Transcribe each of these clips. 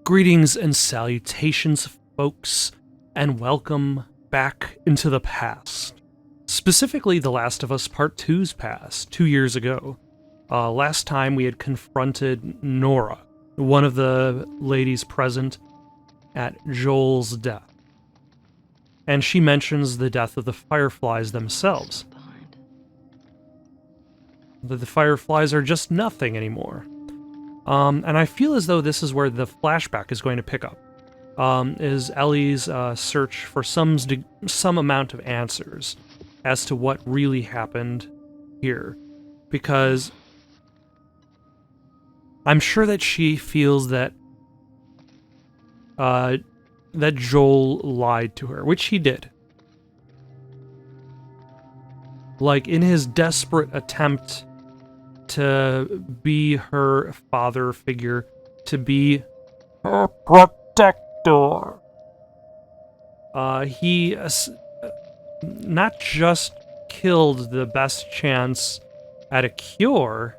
Greetings and salutations, folks, and welcome back into the past. Specifically, The Last of Us Part 2's past, 2 years ago. Last time we had confronted Nora, one of the ladies present at Joel's death. And she mentions the death of the Fireflies themselves. That the Fireflies are just nothing anymore. And I feel as though this is where the flashback is going to pick up. Is Ellie's search for some amount of answers as to what really happened here. Because I'm sure that she feels that that Joel lied to her, which he did. Like, in his desperate attempt to be her father figure, to be her protector. He not just killed the best chance at a cure,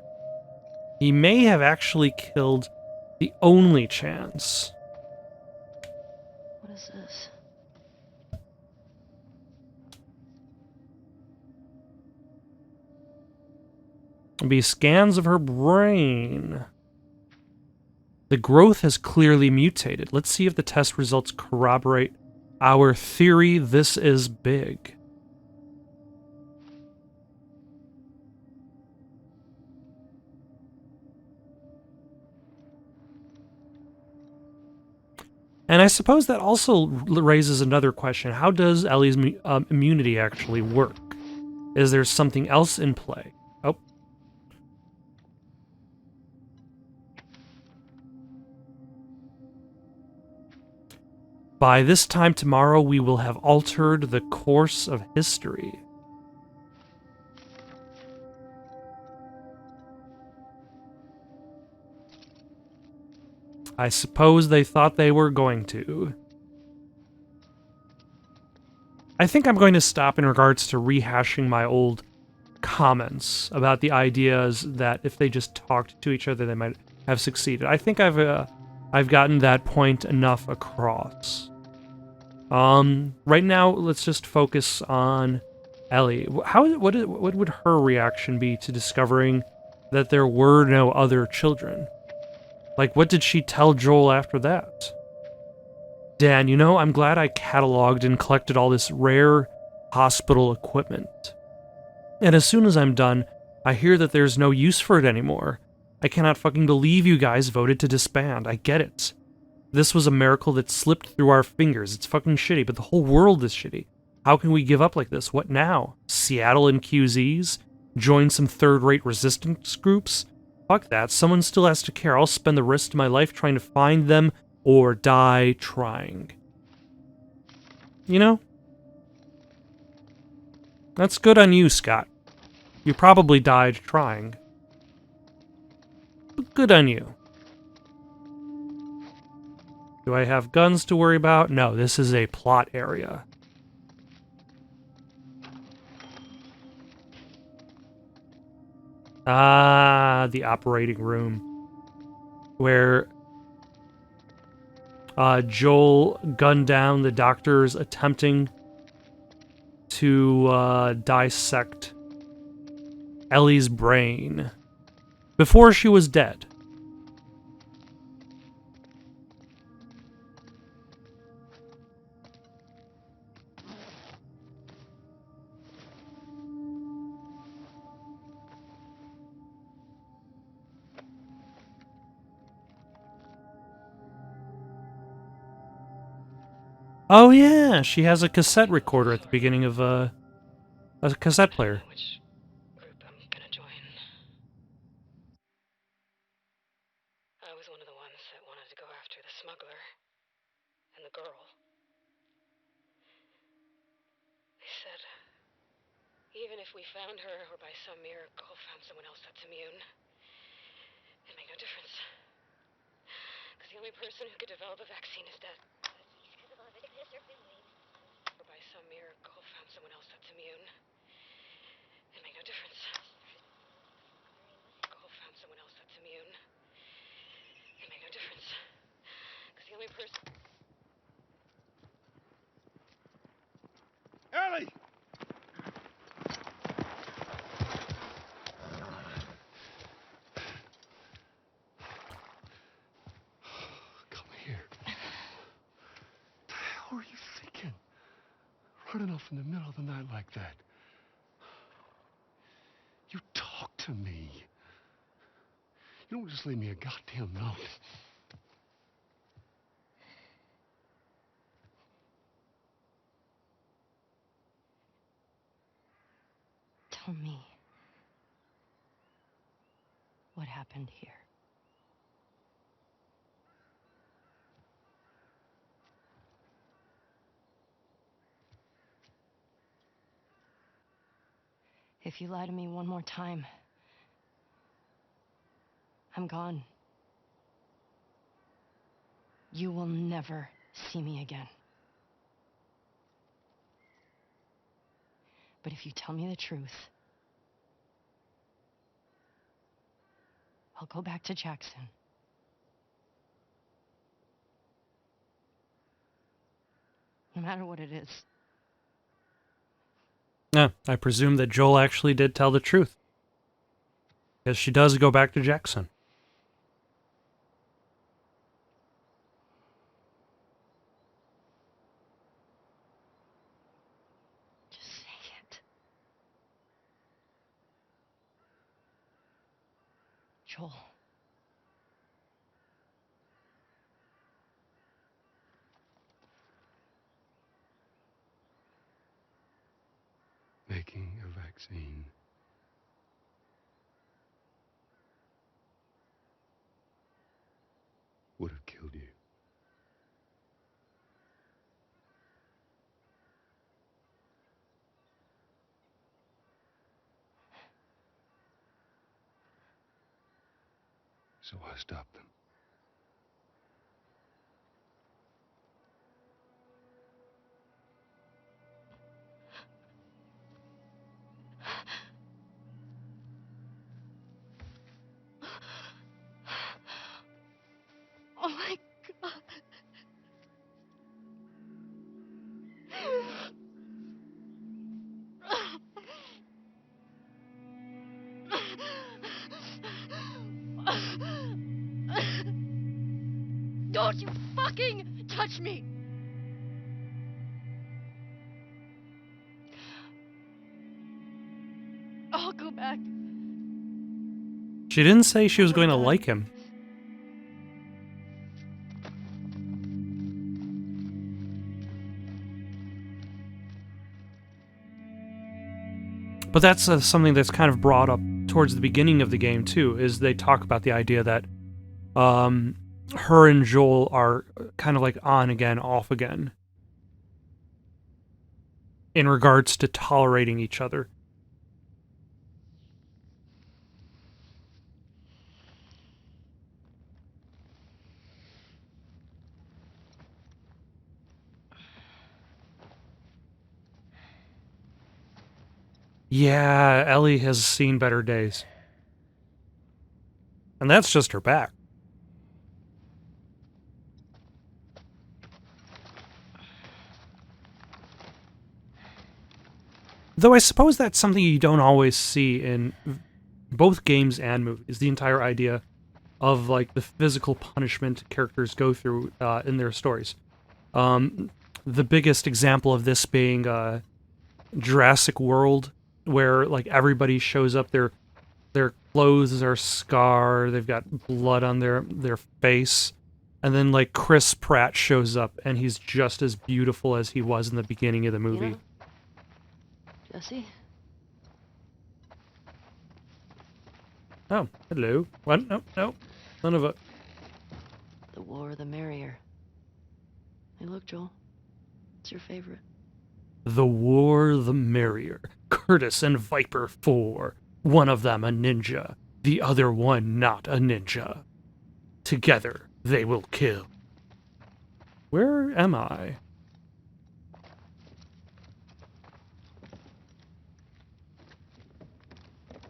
he may have actually killed the only chance. What is this? Be scans of her brain. The growth has clearly mutated. Let's see if the test results corroborate our theory. This is big. And I suppose that also raises another question. How does Ellie's immunity actually work? Is there something else in play? Oh. By this time tomorrow, we will have altered the course of history. I suppose they thought they were going to. I think I'm going to stop in regards to rehashing my old comments about the ideas that if they just talked to each other, they might have succeeded. I think I've gotten that point enough across. Right now, let's just focus on Ellie. What would her reaction be to discovering that there were no other children? Like, what did she tell Joel after that? Dan, you know, I'm glad I cataloged and collected all this rare hospital equipment. And as soon as I'm done, I hear that there's no use for it anymore. I cannot fucking believe you guys voted to disband. I get it. This was a miracle that slipped through our fingers. It's fucking shitty, but the whole world is shitty. How can we give up like this? What now? Seattle and QZs? Join some third-rate resistance groups? Fuck that. Someone still has to care. I'll spend the rest of my life trying to find them or die trying. You know? That's good on you, Scott. You probably died trying. But good on you. Do I have guns to worry about? No, this is a plot area. Ah, the operating room. Where Joel gunned down the doctors attempting to dissect Ellie's brain before she was dead. Oh yeah, she has a cassette recorder at the beginning of a cassette player. Which group I'm gonna join. I was one of the ones that wanted to go after the smuggler and the girl. They said, even if we found her or by some miracle found someone else that's immune, it'd make no difference. Because the only person who could develop a vaccine is dead. Or by some miracle found someone else that's immune. It'd make no difference. Found someone else that's immune. It'd make no difference. only person... Ellie! Come here. What the hell are you thinking? Running off in the middle of the night like that. You talk to me. You don't just leave me a goddamn note. Tell me what happened here. If you lie to me one more time, I'm gone. You will never see me again. But if you tell me the truth, I'll go back to Jackson. No matter what it is. Yeah, I presume that Joel actually did tell the truth. Because she does go back to Jackson. Just say it. Joel. Making a vaccine would have killed you. So I stopped them. Oh my God. Don't you fucking touch me! I'll go back. She didn't say she was One going to more like time. him. But that's something that's kind of brought up towards the beginning of the game, too, is they talk about the idea that her and Joel are kind of like on again, off again. In regards to tolerating each other. Yeah, Ellie has seen better days. And that's just her back. Though I suppose that's something you don't always see in both games and movies. The entire idea of like the physical punishment characters go through in their stories. The biggest example of this being Jurassic World, where like everybody shows up, their clothes are scarred, they've got blood on their face, and then like Chris Pratt shows up and he's just as beautiful as he was in the beginning of the movie. You know, Jesse? Oh, hello. What? No, no, none of it. The war, the merrier. Hey, look, Joel. It's your favorite. The war, the merrier. Curtis and Viper 4. One of them a ninja, the other one not a ninja. Together, they will kill. Where am I?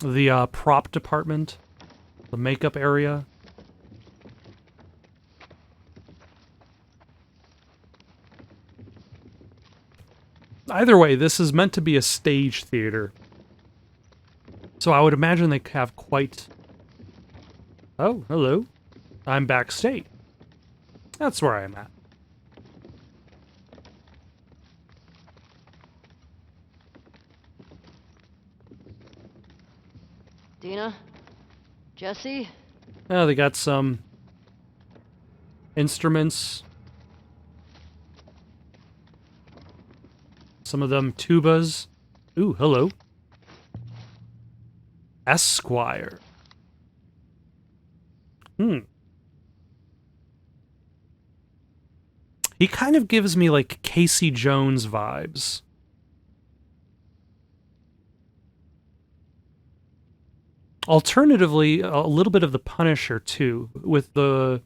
The prop department? The makeup area? Either way, this is meant to be a stage theater. So I would imagine they have quite... Oh, hello. I'm backstage. That's where I'm at. Dina? Jesse? Oh, they got some instruments. Some of them tubas. Ooh, hello. Esquire. He kind of gives me, like, Casey Jones vibes. Alternatively, a little bit of the Punisher, too, with the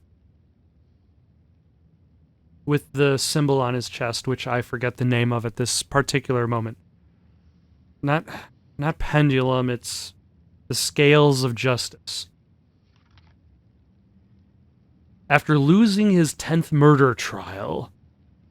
symbol on his chest, which I forget the name of at this particular moment. Not pendulum, it's the scales of justice. After losing his 10th murder trial,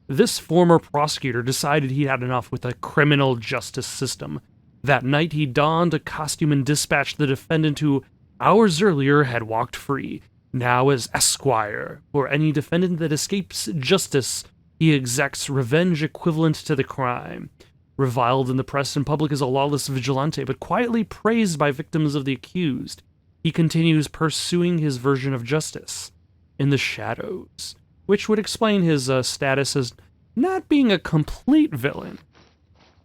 this former prosecutor decided he had enough with the criminal justice system. That night, he donned a costume and dispatched the defendant who, hours earlier, had walked free. Now as Esquire, for any defendant that escapes justice, he exacts revenge equivalent to the crime. Reviled in the press and public as a lawless vigilante, but quietly praised by victims of the accused, he continues pursuing his version of justice in the shadows, which would explain his status as not being a complete villain.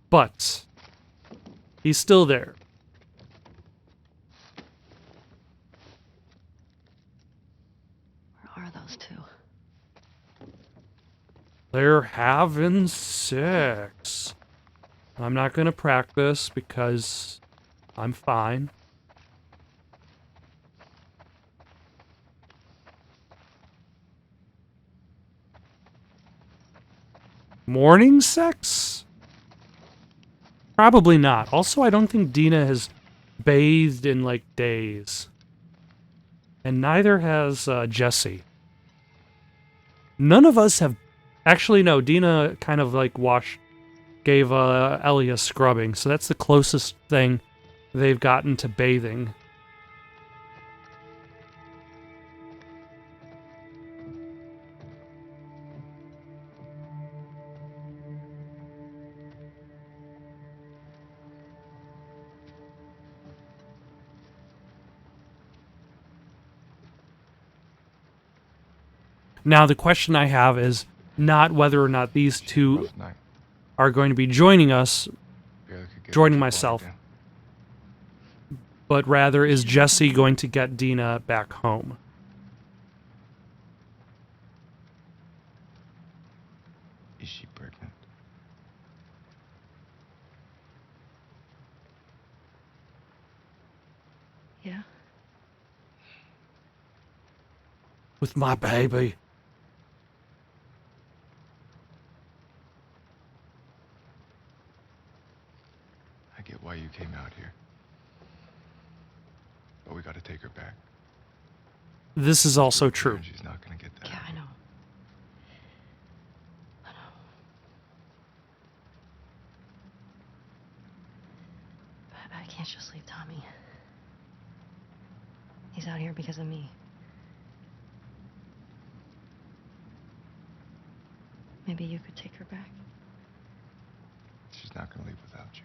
But he's still there. Where are those two? They're having sex. I'm not going to practice because I'm fine. Morning sex? Probably not. Also, I don't think Dina has bathed in, like, days. And neither has Jesse. None of us have... Actually, no, Dina kind of, like, gave Ellie a scrubbing, so that's the closest thing they've gotten to bathing. Now, the question I have is not whether or not these two are going to be joining us, joining myself, but rather is Jesse going to get Dina back home? Is she pregnant? Yeah? With my baby. I get why you came out here. But we gotta take her back. This is also true. She's not gonna get that. Yeah, I know. I know. But I can't just leave Tommy. He's out here because of me. Maybe you could take her back. She's not gonna leave without you.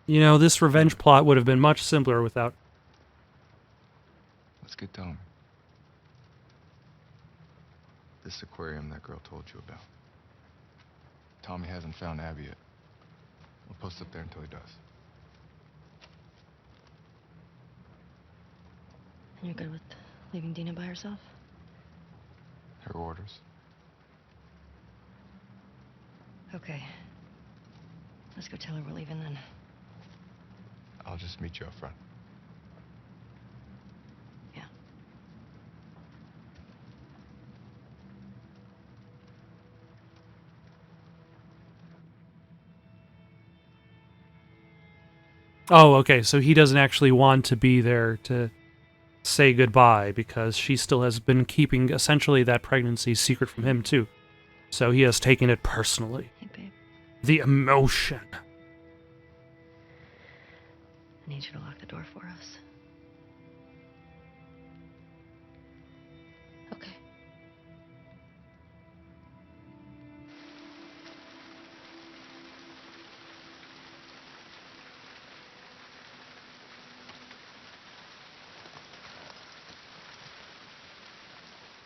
You know, this revenge plot would have been much simpler without... Let's get Tommy. This aquarium that girl told you about. Tommy hasn't found Abby yet. We'll post up there until he does. And you're good with leaving Dina by herself? Her orders. Okay. Let's go tell her we're leaving then. I'll just meet you up front. Yeah. Oh, okay, so he doesn't actually want to be there to say goodbye because she still has been keeping essentially that pregnancy secret from him too. So he has taken it personally. Hey, babe. The emotion. I need you to lock the door for us. Okay.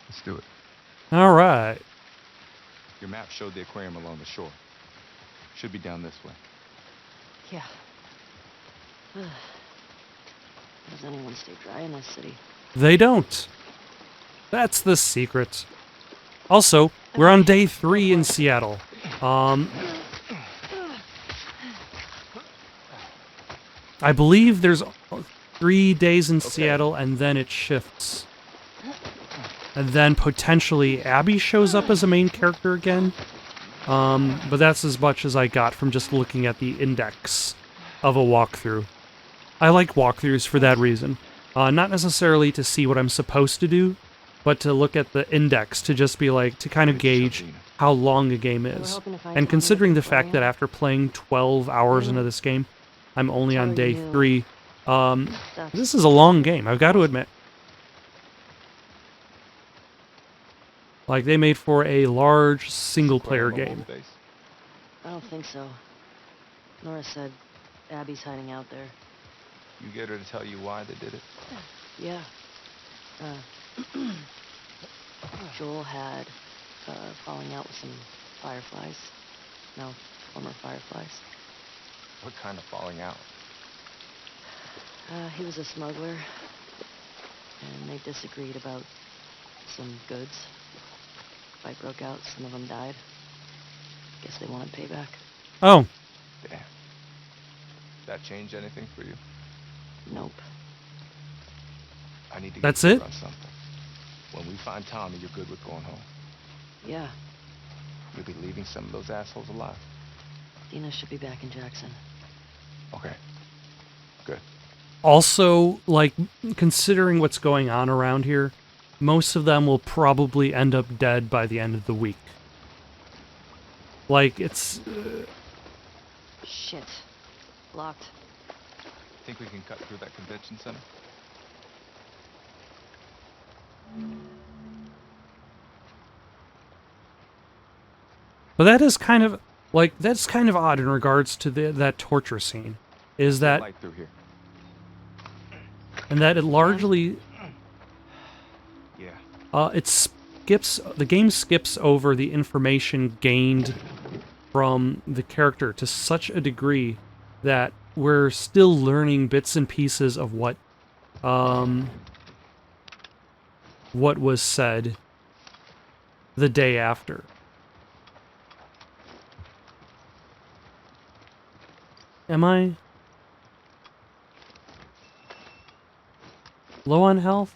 Let's do it. All right. Your map showed the aquarium along the shore. Should be down this way. Yeah. Does anyone stay dry in this city? They don't. That's the secret. Also, we're on day 3 in Seattle. I believe there's 3 days in Seattle, and then it shifts. And then potentially Abby shows up as a main character again. But that's as much as I got from just looking at the index of a walkthrough. I like walkthroughs for that reason. Not necessarily to see what I'm supposed to do, but to look at the index to just be like, to kind of gauge how long a game is. And considering the fact that after playing 12 hours into this game, I'm only on day 3, this is a long game, I've got to admit. Like, they made for a large single-player game. I don't think so. Nora said Abby's hiding out there. You get her to tell you why they did it? Yeah. Joel had falling out with some fireflies. No, former fireflies. What kind of falling out? He was a smuggler, and they disagreed about some goods. Fight broke out, some of them died. Guess they wanted payback. Oh. Damn. That change anything for you? Nope. I need to get That's clear it? on something. When we find Tommy, you're good with going home. Yeah, You'll be leaving some of those assholes alive. Dina should be back in Jackson. Okay. Good. Also, like, considering what's going on around here, most of them will probably end up dead by the end of the week. Like, it's... Shit. Locked. Think we can cut through that convention center? But that is kind of, like, that's kind of odd in regards to that torture scene. Is that... Light through here. And that it largely... Yeah. it skips... The game skips over the information gained from the character to such a degree that we're still learning bits and pieces of what was said the day after. Am I low on health?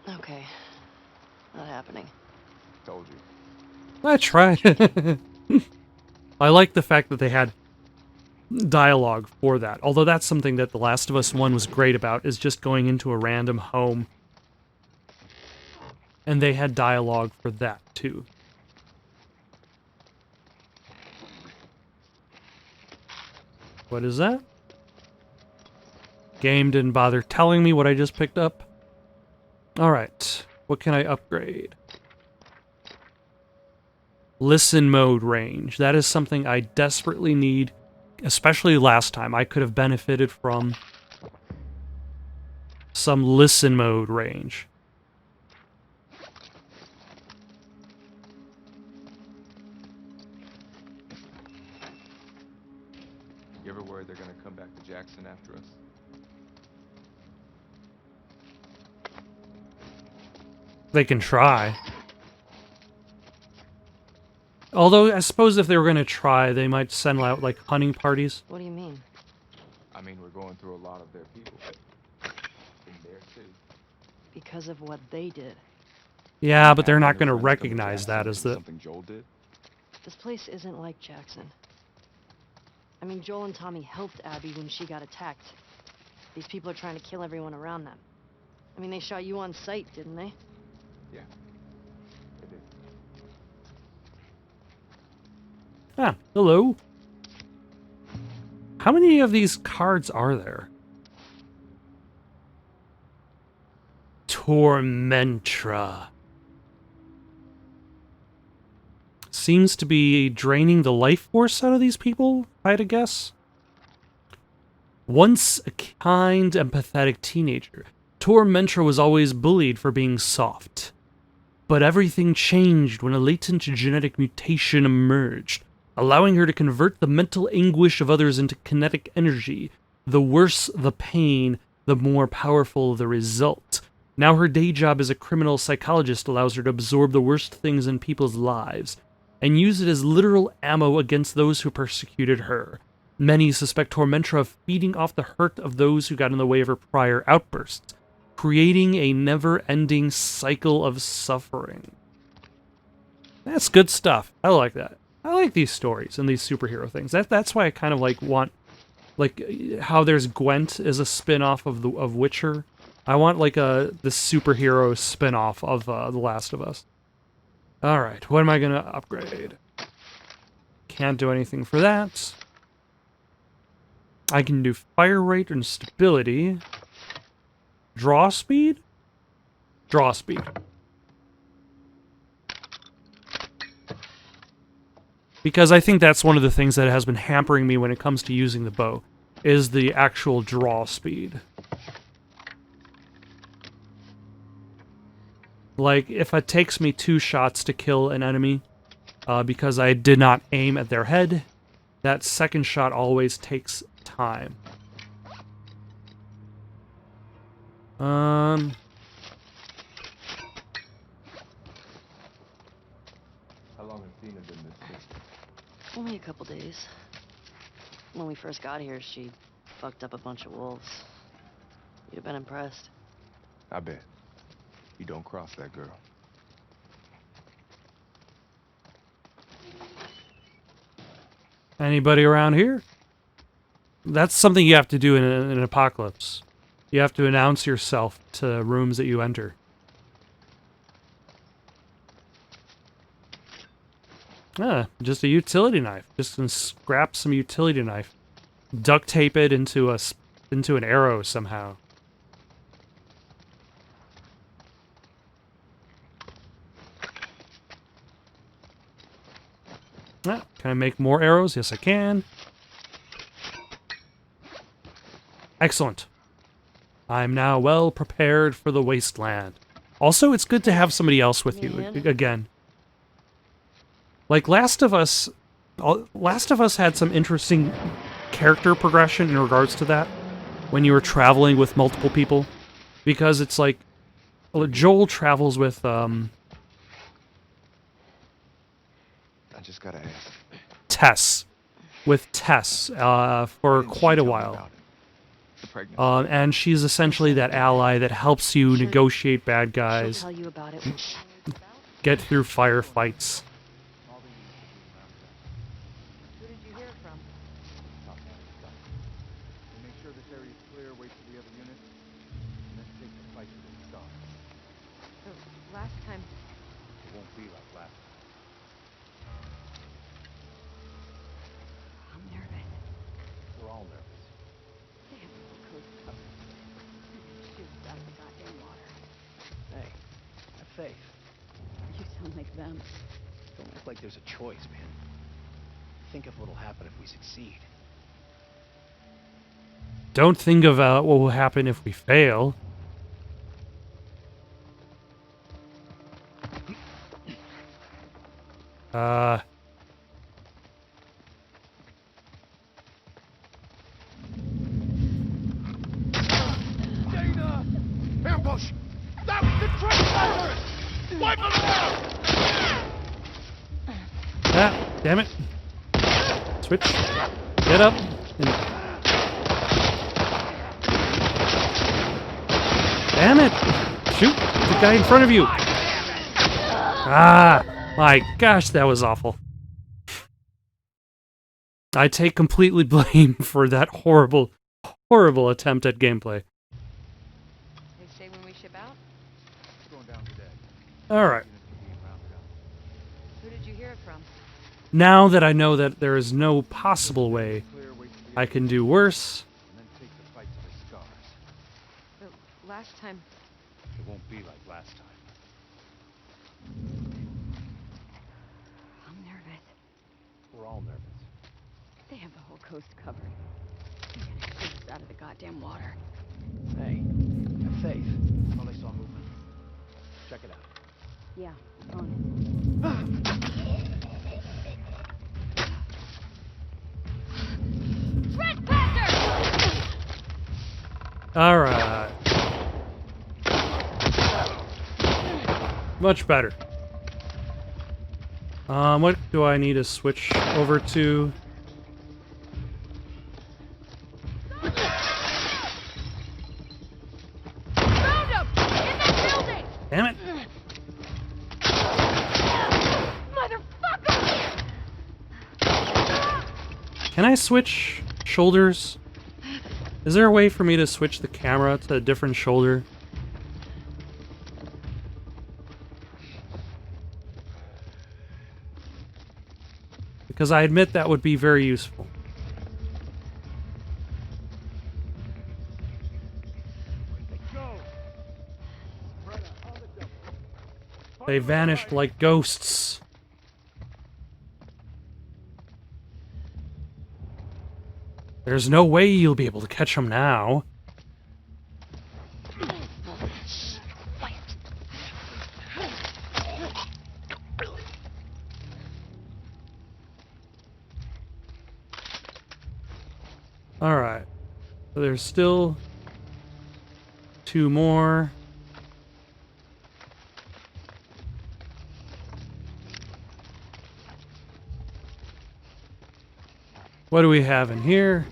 Okay. Not happening. Told you. I tried. I like the fact that they had dialogue for that. Although that's something that The Last of Us 1 was great about, is just going into a random home. And they had dialogue for that, too. What is that? Game didn't bother telling me what I just picked up. Alright. What can I upgrade? Listen mode range. That is something I desperately need, especially last time. I could have benefited from some listen mode range. You ever worried they're gonna come back to Jackson after us? They can try. Although, I suppose if they were going to try, they might send out, like, hunting parties. What do you mean? I mean, we're going through a lot of their people. In their city. Because of what they did. Yeah, but they're Having not their going to friends come to recognize Jackson that as from the... something Joel did? This place isn't like Jackson. I mean, Joel and Tommy helped Abby when she got attacked. These people are trying to kill everyone around them. I mean, they shot you on sight, didn't they? Yeah. They did. Ah, hello. How many of these cards are there? Tormentra. Seems to be draining the life force out of these people, if I had to guess. Once a kind, empathetic teenager, Tormentra was always bullied for being soft. But everything changed when a latent genetic mutation emerged, allowing her to convert the mental anguish of others into kinetic energy. The worse the pain, the more powerful the result. Now her day job as a criminal psychologist allows her to absorb the worst things in people's lives, and use it as literal ammo against those who persecuted her. Many suspect Tormentra of feeding off the hurt of those who got in the way of her prior outbursts, creating a never-ending cycle of suffering. That's good stuff. I like that. I like these stories and these superhero things. That's why I kind of want how there's Gwent as a spin-off of Witcher. I want the superhero spin-off of The Last of Us. All right, what am I gonna upgrade? Can't do anything for that. I can do fire rate and stability. Draw speed? Draw speed. Because I think that's one of the things that has been hampering me when it comes to using the bow, is the actual draw speed. Like, if it takes me 2 shots to kill an enemy, because I did not aim at their head, that second shot always takes time. How long has Tina been this sick? Only a couple days. When we first got here, she fucked up a bunch of wolves. You'd have been impressed. I bet. You don't cross that girl. Anybody around here? That's something you have to do in an apocalypse. You have to announce yourself to rooms that you enter. Ah, just a utility knife. Just gonna scrap some utility knife. Duct tape it into an arrow somehow. Ah, can I make more arrows? Yes, I can. Excellent. I'm now well prepared for the wasteland. Also, it's good to have somebody else with you again. Like Last of Us had some interesting character progression in regards to that when you were traveling with multiple people, because it's like Joel travels with I just gotta ask. Tess for quite a while. And she's essentially that ally that helps you negotiate bad guys, She'll tell you about it. get through firefights. Who did you hear from? Make sure this area is clear, wait for the other unit, and then take the fight to the start. So, last time... It won't be like last time. I'm nervous. We're all nervous. Damn, the coast's up. Shoot, out of the goddamn water. Hey, have faith. You sound like them. Don't act like there's a choice, man. Think of what'll happen if we succeed. Don't think of what will happen if we fail. Dana! Ambush! Stop the trailers! Wipe them out! Ah, damn it. Switch. Get up. Damn it! Shoot the guy in front of you! Ah! My gosh, that was awful. I take completely blame for that horrible, horrible attempt at gameplay. They say when we ship out? It's going down today. Alright. Units are being rounded up. Who did you hear it from? Now that I know that there is no possible way Clear, wait for the I can do worse, and then take the fight to the scars. But last time... It won't be like last time. I'm nervous. We're all nervous. They have the whole coast covered. They're gonna squeeze us out of the goddamn water. Hey, have faith. Thought I saw movement. Check it out. Yeah, on it. Trespassers! alright. Much better. What do I need to switch over to? Found him! In that building! Damn it. Motherfucker! Can I switch shoulders? Is there a way for me to switch the camera to a different shoulder? Because I admit that would be very useful. They vanished like ghosts. There's no way you'll be able to catch them now. Alright. So there's still 2 more. What do we have in here?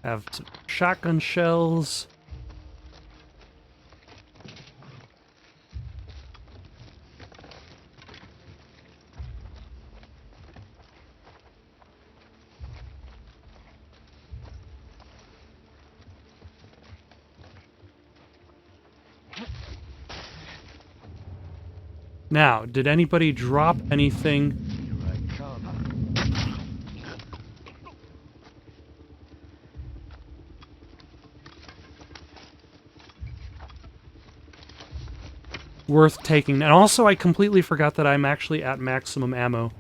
Have some shotgun shells. Now, did anybody drop anything? Here I come. Worth taking. And also, I completely forgot that I'm actually at maximum ammo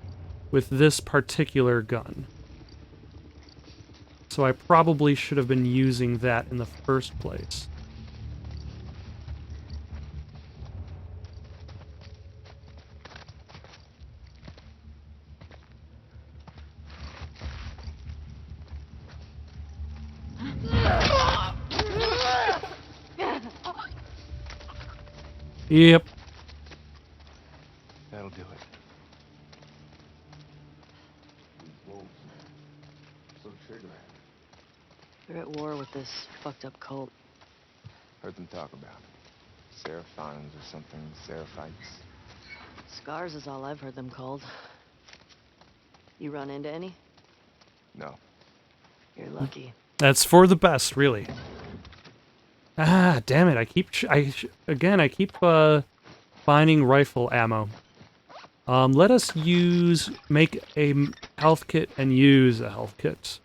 with this particular gun. So I probably should have been using that in the first place. Yep. That'll do it. These wolves, man. So trigger happy. They're at war with this fucked up cult. Heard them talk about it. Seraphons or something. Seraphites. Scars is all I've heard them called. You run into any? No. You're lucky. That's for the best, really. Ah, damn it! I keep finding rifle ammo. Let us make a health kit and use a health kit.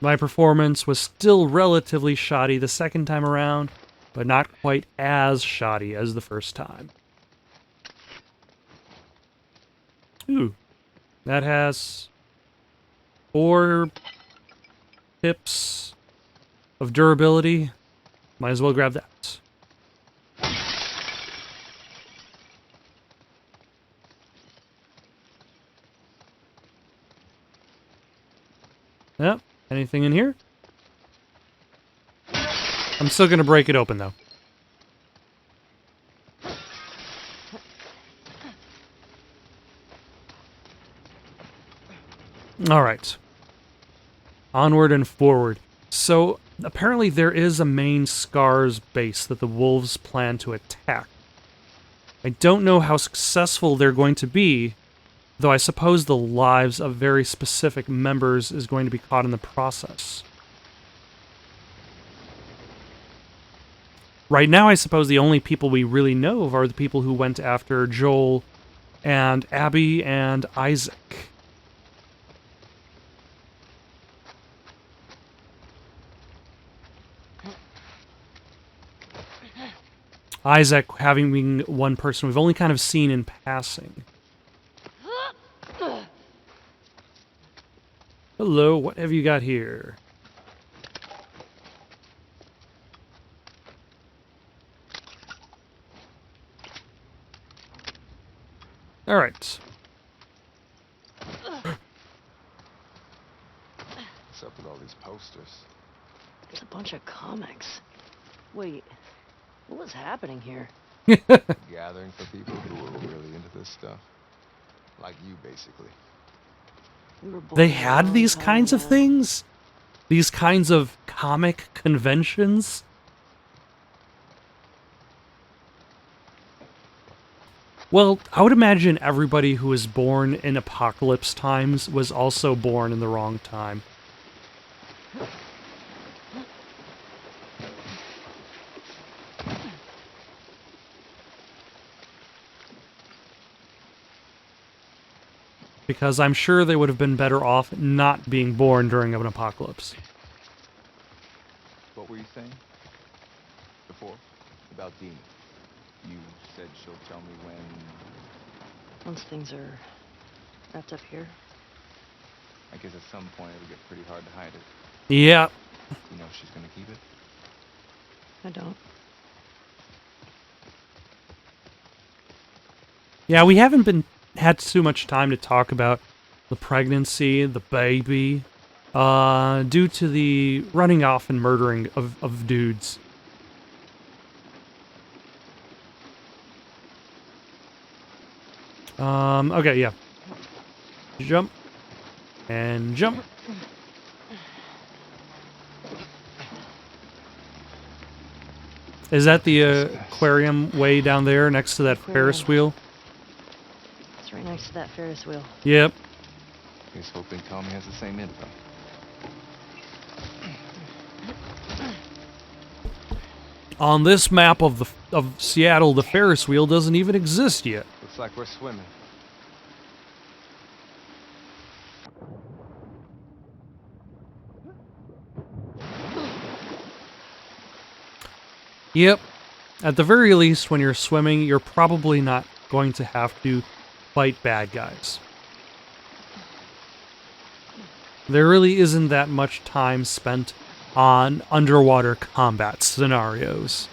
My performance was still relatively shoddy the second time around, but not quite as shoddy as the first time. Ooh, that has 4 pips of durability. Might as well grab that. Yep. Anything in here? I'm still gonna break it open though. Alright. Onward and forward. So, apparently there is a main Scars base that the wolves plan to attack. I don't know how successful they're going to be, though I suppose the lives of very specific members is going to be caught in the process. Right now, I suppose the only people we really know of are the people who went after Joel and Abby and Isaac. Isaac having been one person we've only kind of seen in passing. Hello, what have you got here? Alright. What's up with all these posters? It's a bunch of comics. Wait, what was happening here? Gathering for people who were really into this stuff. Like you, basically. We were born They a had long these time kinds of ago. things? These kinds of comic conventions? Well, I would imagine everybody who was born in apocalypse times was also born in the wrong time. Because I'm sure they would have been better off not being born during an apocalypse. What were you saying? Before? About Dina. You said she'll tell me when... Once things are wrapped up here. I guess at some point it'll get pretty hard to hide it. Yeah. You know she's gonna keep it? I don't. Yeah, we haven't had too much time to talk about the pregnancy, the baby, due to the running off and murdering of dudes. Okay, yeah. Jump. And jump. Is that the aquarium way down there next to that Ferris wheel? It's right next to that Ferris wheel. Yep. Here's hoping Tommy has the same info. On this map of Seattle, the Ferris wheel doesn't even exist yet. Looks like we're swimming. Yep. At the very least, when you're swimming, you're probably not going to have to fight bad guys. There really isn't that much time spent on underwater combat scenarios.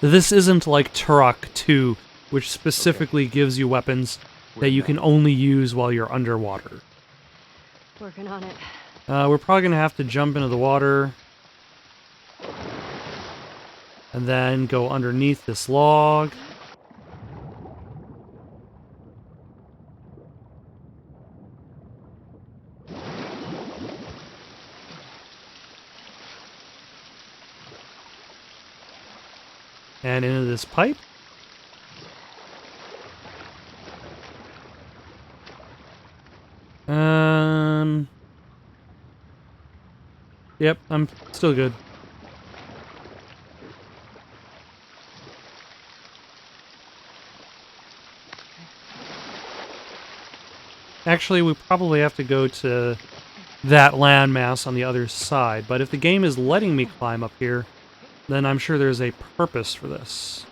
This isn't like Turok 2, which specifically gives you weapons that you can only use while you're underwater. Working on it. We're probably going to have to jump into the water. And then go underneath this log. And into this pipe. Yep, I'm still good. Actually, we probably have to go to that landmass on the other side, but if the game is letting me climb up here, then I'm sure there's a purpose for this.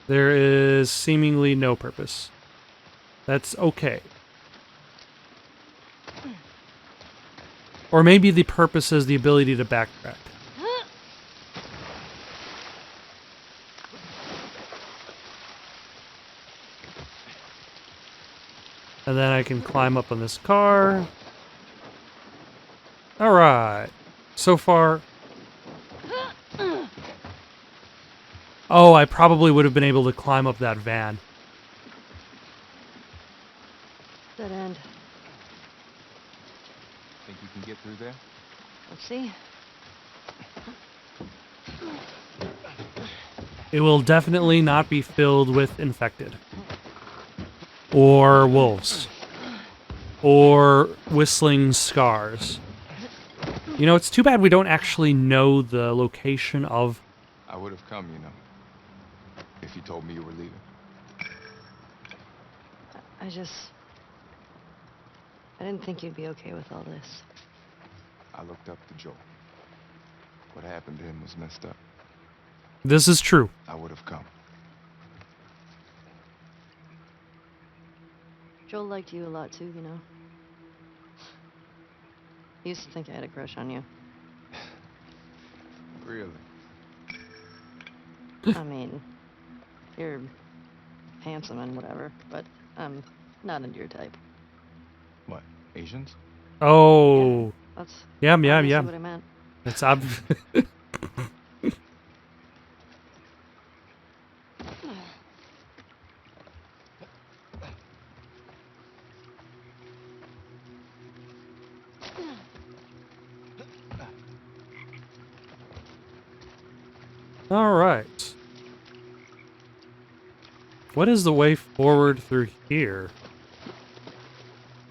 There is seemingly no purpose. That's okay. Or maybe the purpose is the ability to backtrack. And then I can climb up on this car. Alright. So far... Oh, I probably would have been able to climb up that van. Dead end. Think you can get through there? Let's see. It will definitely not be filled with infected. Or wolves. Or whistling scars. You know, it's too bad we don't actually know the location of... I would have come, you know, if you told me you were leaving. I didn't think you'd be okay with all this. I looked up to Joel. What happened to him was messed up. This is true. I would have come. Joel liked you a lot too, you know. He used to think I had a crush on you. Really? I mean, you're handsome and whatever, but I'm not into your type. What, Asians? Oh. That's Yeah. obviously what I meant. It's ob... All right. What is the way forward through here?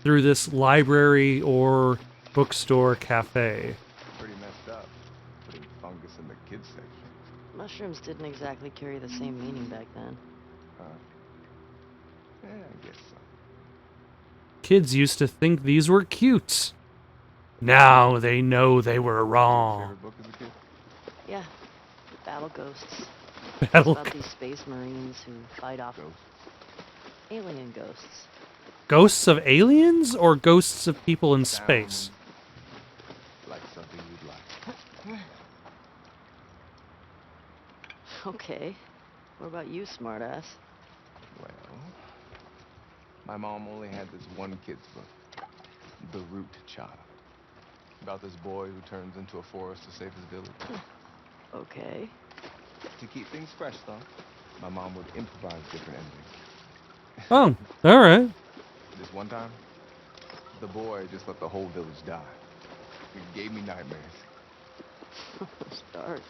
Through this library or bookstore cafe? Pretty messed up. Putting fungus in the kids section. Mushrooms didn't exactly carry the same meaning back then. Yeah, I guess so. Kids used to think these were cute. Now they know they were wrong. Favorite book as a kid? Yeah, Battle Ghosts. Battle About these space marines who fight off Ghosts. alien ghosts. Ghosts of aliens or ghosts of people in space? Sounds like something you'd like. Okay. What about you, smartass? Well, my mom only had this one kid's book, The Root Child, about this boy who turns into a forest to save his village. Okay. To keep things fresh, though, my mom would improvise different endings. Oh, all right. This one time, the boy just let the whole village die. It gave me nightmares. It's dark.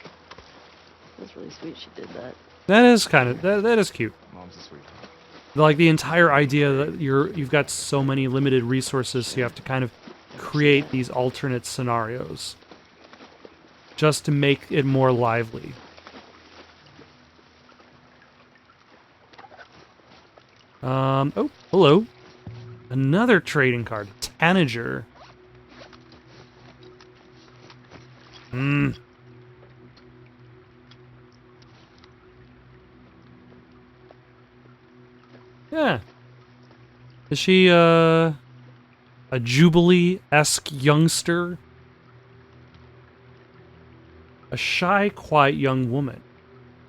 That's really sweet she did that. That is kind of that is cute. Mom's a sweetheart. Like the entire idea that you've got so many limited resources, so you have to kind of create these alternate scenarios just to make it more lively. Oh, hello. Another trading card. Tanager. Yeah. Is she, a Jubilee-esque youngster? A shy, quiet young woman.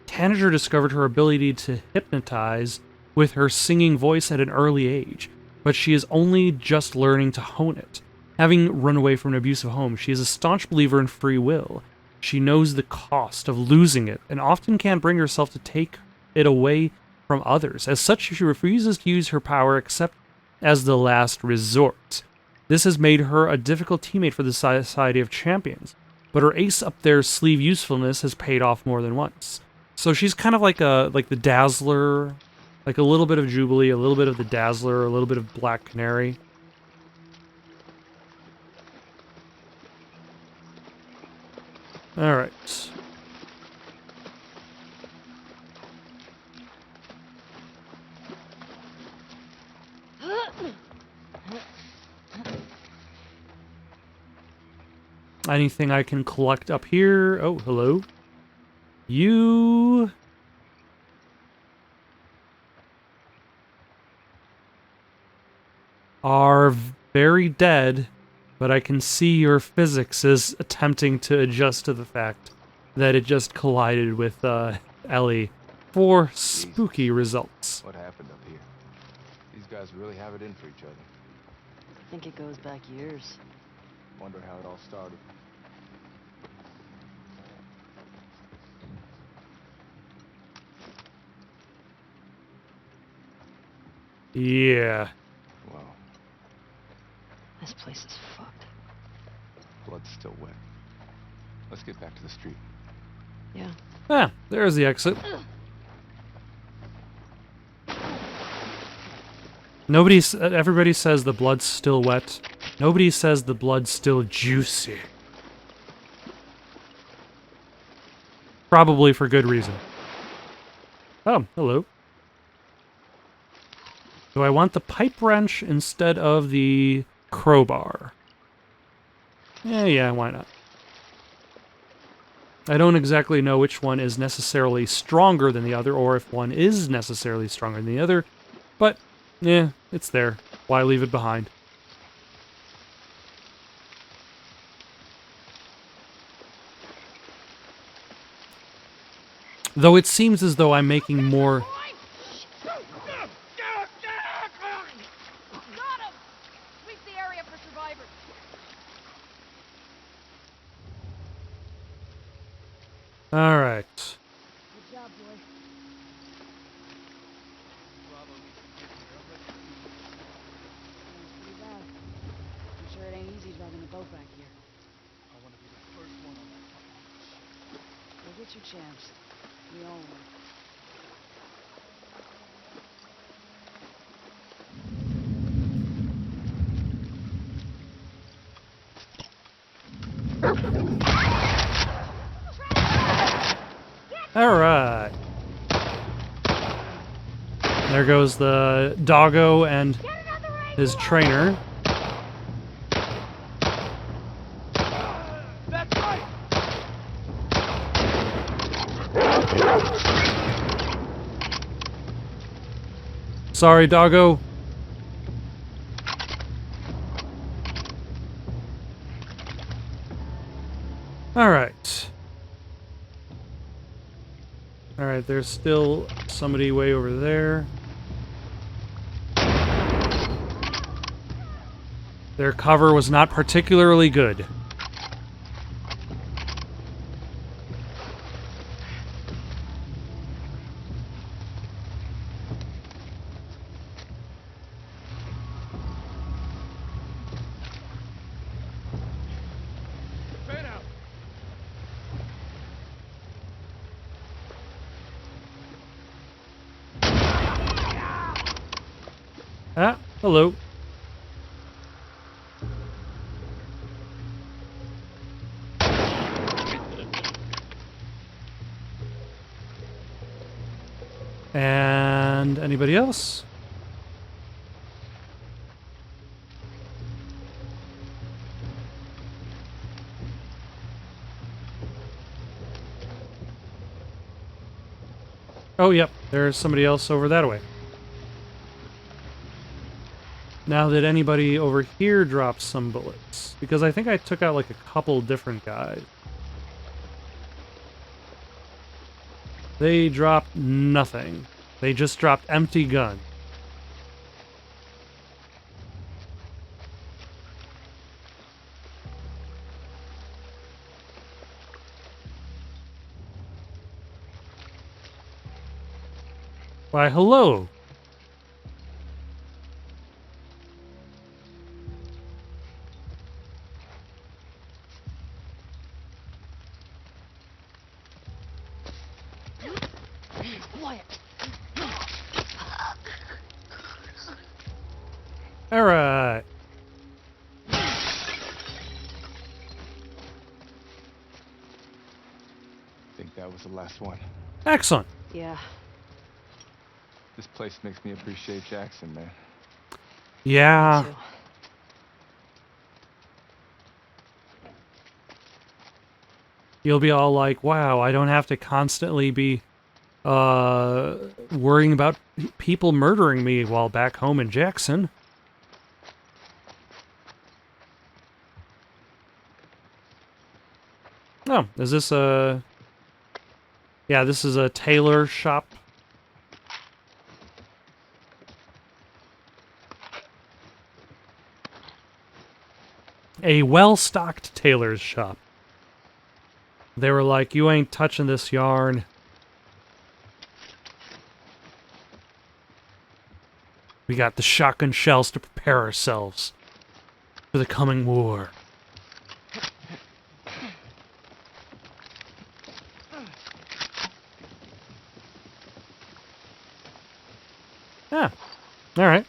Tanager discovered her ability to hypnotize with her singing voice at an early age, but she is only just learning to hone it. Having run away from an abusive home, she is a staunch believer in free will. She knows the cost of losing it and often can't bring herself to take it away from others. As such, she refuses to use her power except as the last resort. This has made her a difficult teammate for the Society of Champions, but her ace up their sleeve usefulness has paid off more than once. So she's kind of like the Dazzler, like a little bit of Jubilee, a little bit of the Dazzler, a little bit of Black Canary. All right. Anything I can collect up here? Oh, hello. You... are very dead, but I can see your physics is attempting to adjust to the fact that it just collided with Ellie for spooky results. What happened up here? These guys really have it in for each other. I think it goes back years. Wonder how it all started. Yeah. Wow, This place is fucked. blood's still wet. Let's get back to the street. Yeah. Ah, there's the exit. Everybody says the blood's still wet. Nobody says the blood's still juicy. Probably for good reason. Oh, hello. Do I want the pipe wrench instead of the crowbar? Yeah, why not? I don't exactly know which one is necessarily stronger than the other, or if one is necessarily stronger than the other, but, yeah, it's there. Why leave it behind? Though it seems as though I'm making more... Got him! Sweep the area for survivors. Alright. Good job, boy. Pretty bad. I'm sure it ain't easy driving a boat back here. I want to be the first one on that fucking bridge. You'll get your chance. We all will. Alright. There goes the doggo and his trainer. That's right! Sorry, doggo. Alright. Alright, there's still somebody way over there. Their cover was not particularly good. Fan out! Ah, hello. And anybody else? Oh, yep, there's somebody else over that way. Now, did anybody over here drop some bullets? Because I think I took out like a couple different guys. They dropped nothing. They just dropped empty guns. Why, hello. All right. I think that was the last one. Excellent. Yeah. This place makes me appreciate Jackson, man. Yeah. Me too. You'll be all like, wow, I don't have to constantly be worrying about people murdering me while back home in Jackson. Oh, is this a... Yeah, this is a tailor shop. A well-stocked tailor's shop. They were like, you ain't touching this yarn. We got the shotgun shells to prepare ourselves for the coming war. Yeah. Alright.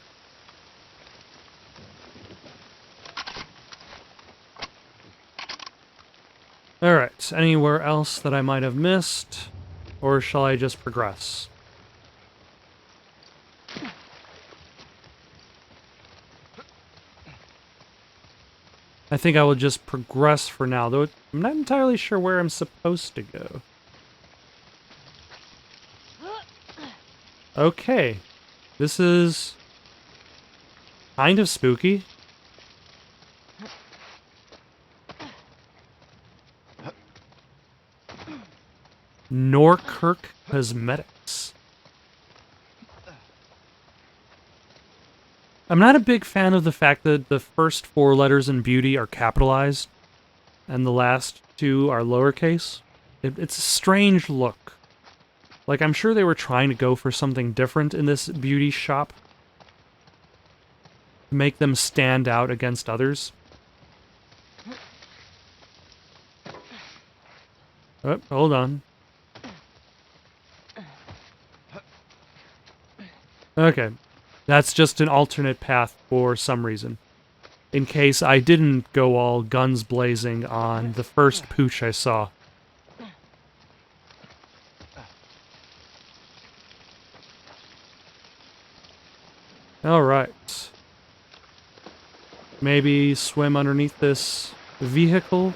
Alright, anywhere else that I might have missed? Or shall I just progress? I think I will just progress for now, though I'm not entirely sure where I'm supposed to go. Okay. This is kind of spooky. Norkirk Cosmetics. I'm not a big fan of the fact that the first 4 letters in beauty are capitalized and the last 2 are lowercase. It's a strange look. Like, I'm sure they were trying to go for something different in this beauty shop to make them stand out against others. Oh, hold on. Okay. That's just an alternate path for some reason. In case I didn't go all guns blazing on the first pooch I saw. Alright. Maybe swim underneath this vehicle?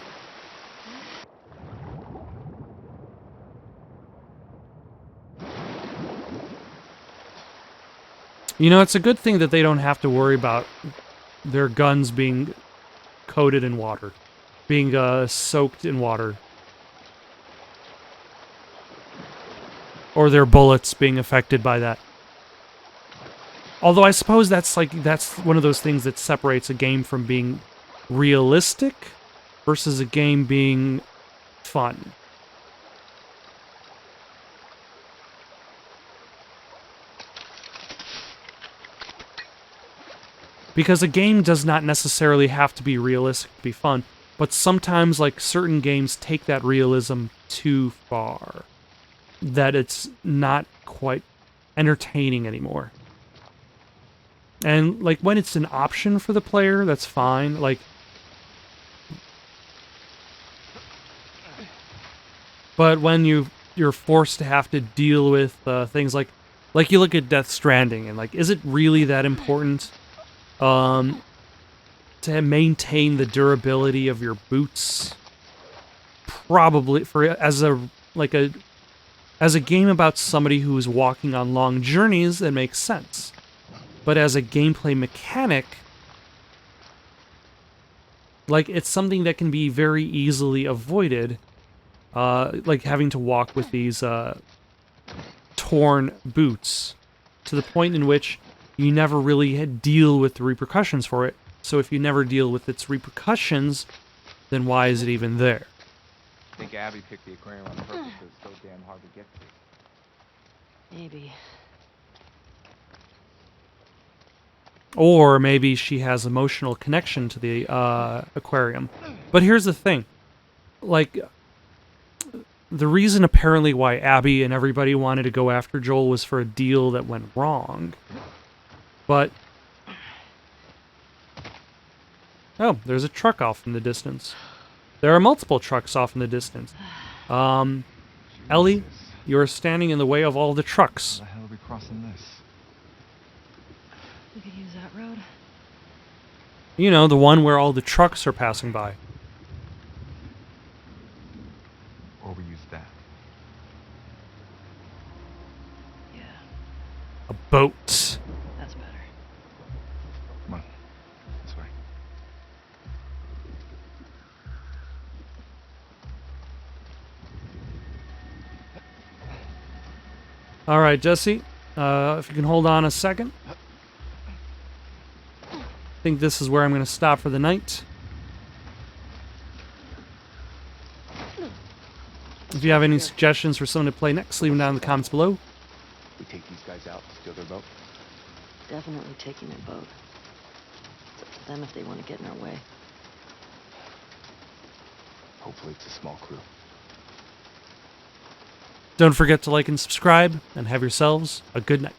You know, it's a good thing that they don't have to worry about their guns being coated in water. Being soaked in water. Or their bullets being affected by that. Although I suppose that's one of those things that separates a game from being realistic versus a game being fun. Because a game does not necessarily have to be realistic to be fun, but sometimes, like, certain games take that realism too far. That it's not quite entertaining anymore. And, like, when it's an option for the player, that's fine. Like, but when you're forced to have to deal with things like you look at Death Stranding, and, like, is it really that important to maintain the durability of your boots? Probably. As a game about somebody who is walking on long journeys, it makes sense. But as a gameplay mechanic, like, it's something that can be very easily avoided, like having to walk with these torn boots, to the point in which you never really deal with the repercussions for it. So if you never deal with its repercussions, then why is it even there? I think Abby picked the aquarium on purpose because it's so damn hard to get to. Maybe. Or maybe she has emotional connection to the aquarium. But here's the thing. Like, the reason apparently why Abby and everybody wanted to go after Joel was for a deal that went wrong. But... oh, there's a truck off in the distance. There are multiple trucks off in the distance. Ellie, you're standing in the way of all the trucks. How the hell are we crossing this? We could use that road. You know, the one where all the trucks are passing by. Or we use that. Yeah, A boat. that's better. Come on. This way. All right, Jesse, if you can hold on a second. I think this is where I'm going to stop for the night. If you have any suggestions for someone to play next, leave them down in the comments below. We take these guys out, steal their boat. Definitely taking their boat. It's up to them if they want to get in our way. Hopefully it's a small crew. Don't forget to like and subscribe, and have yourselves a good night.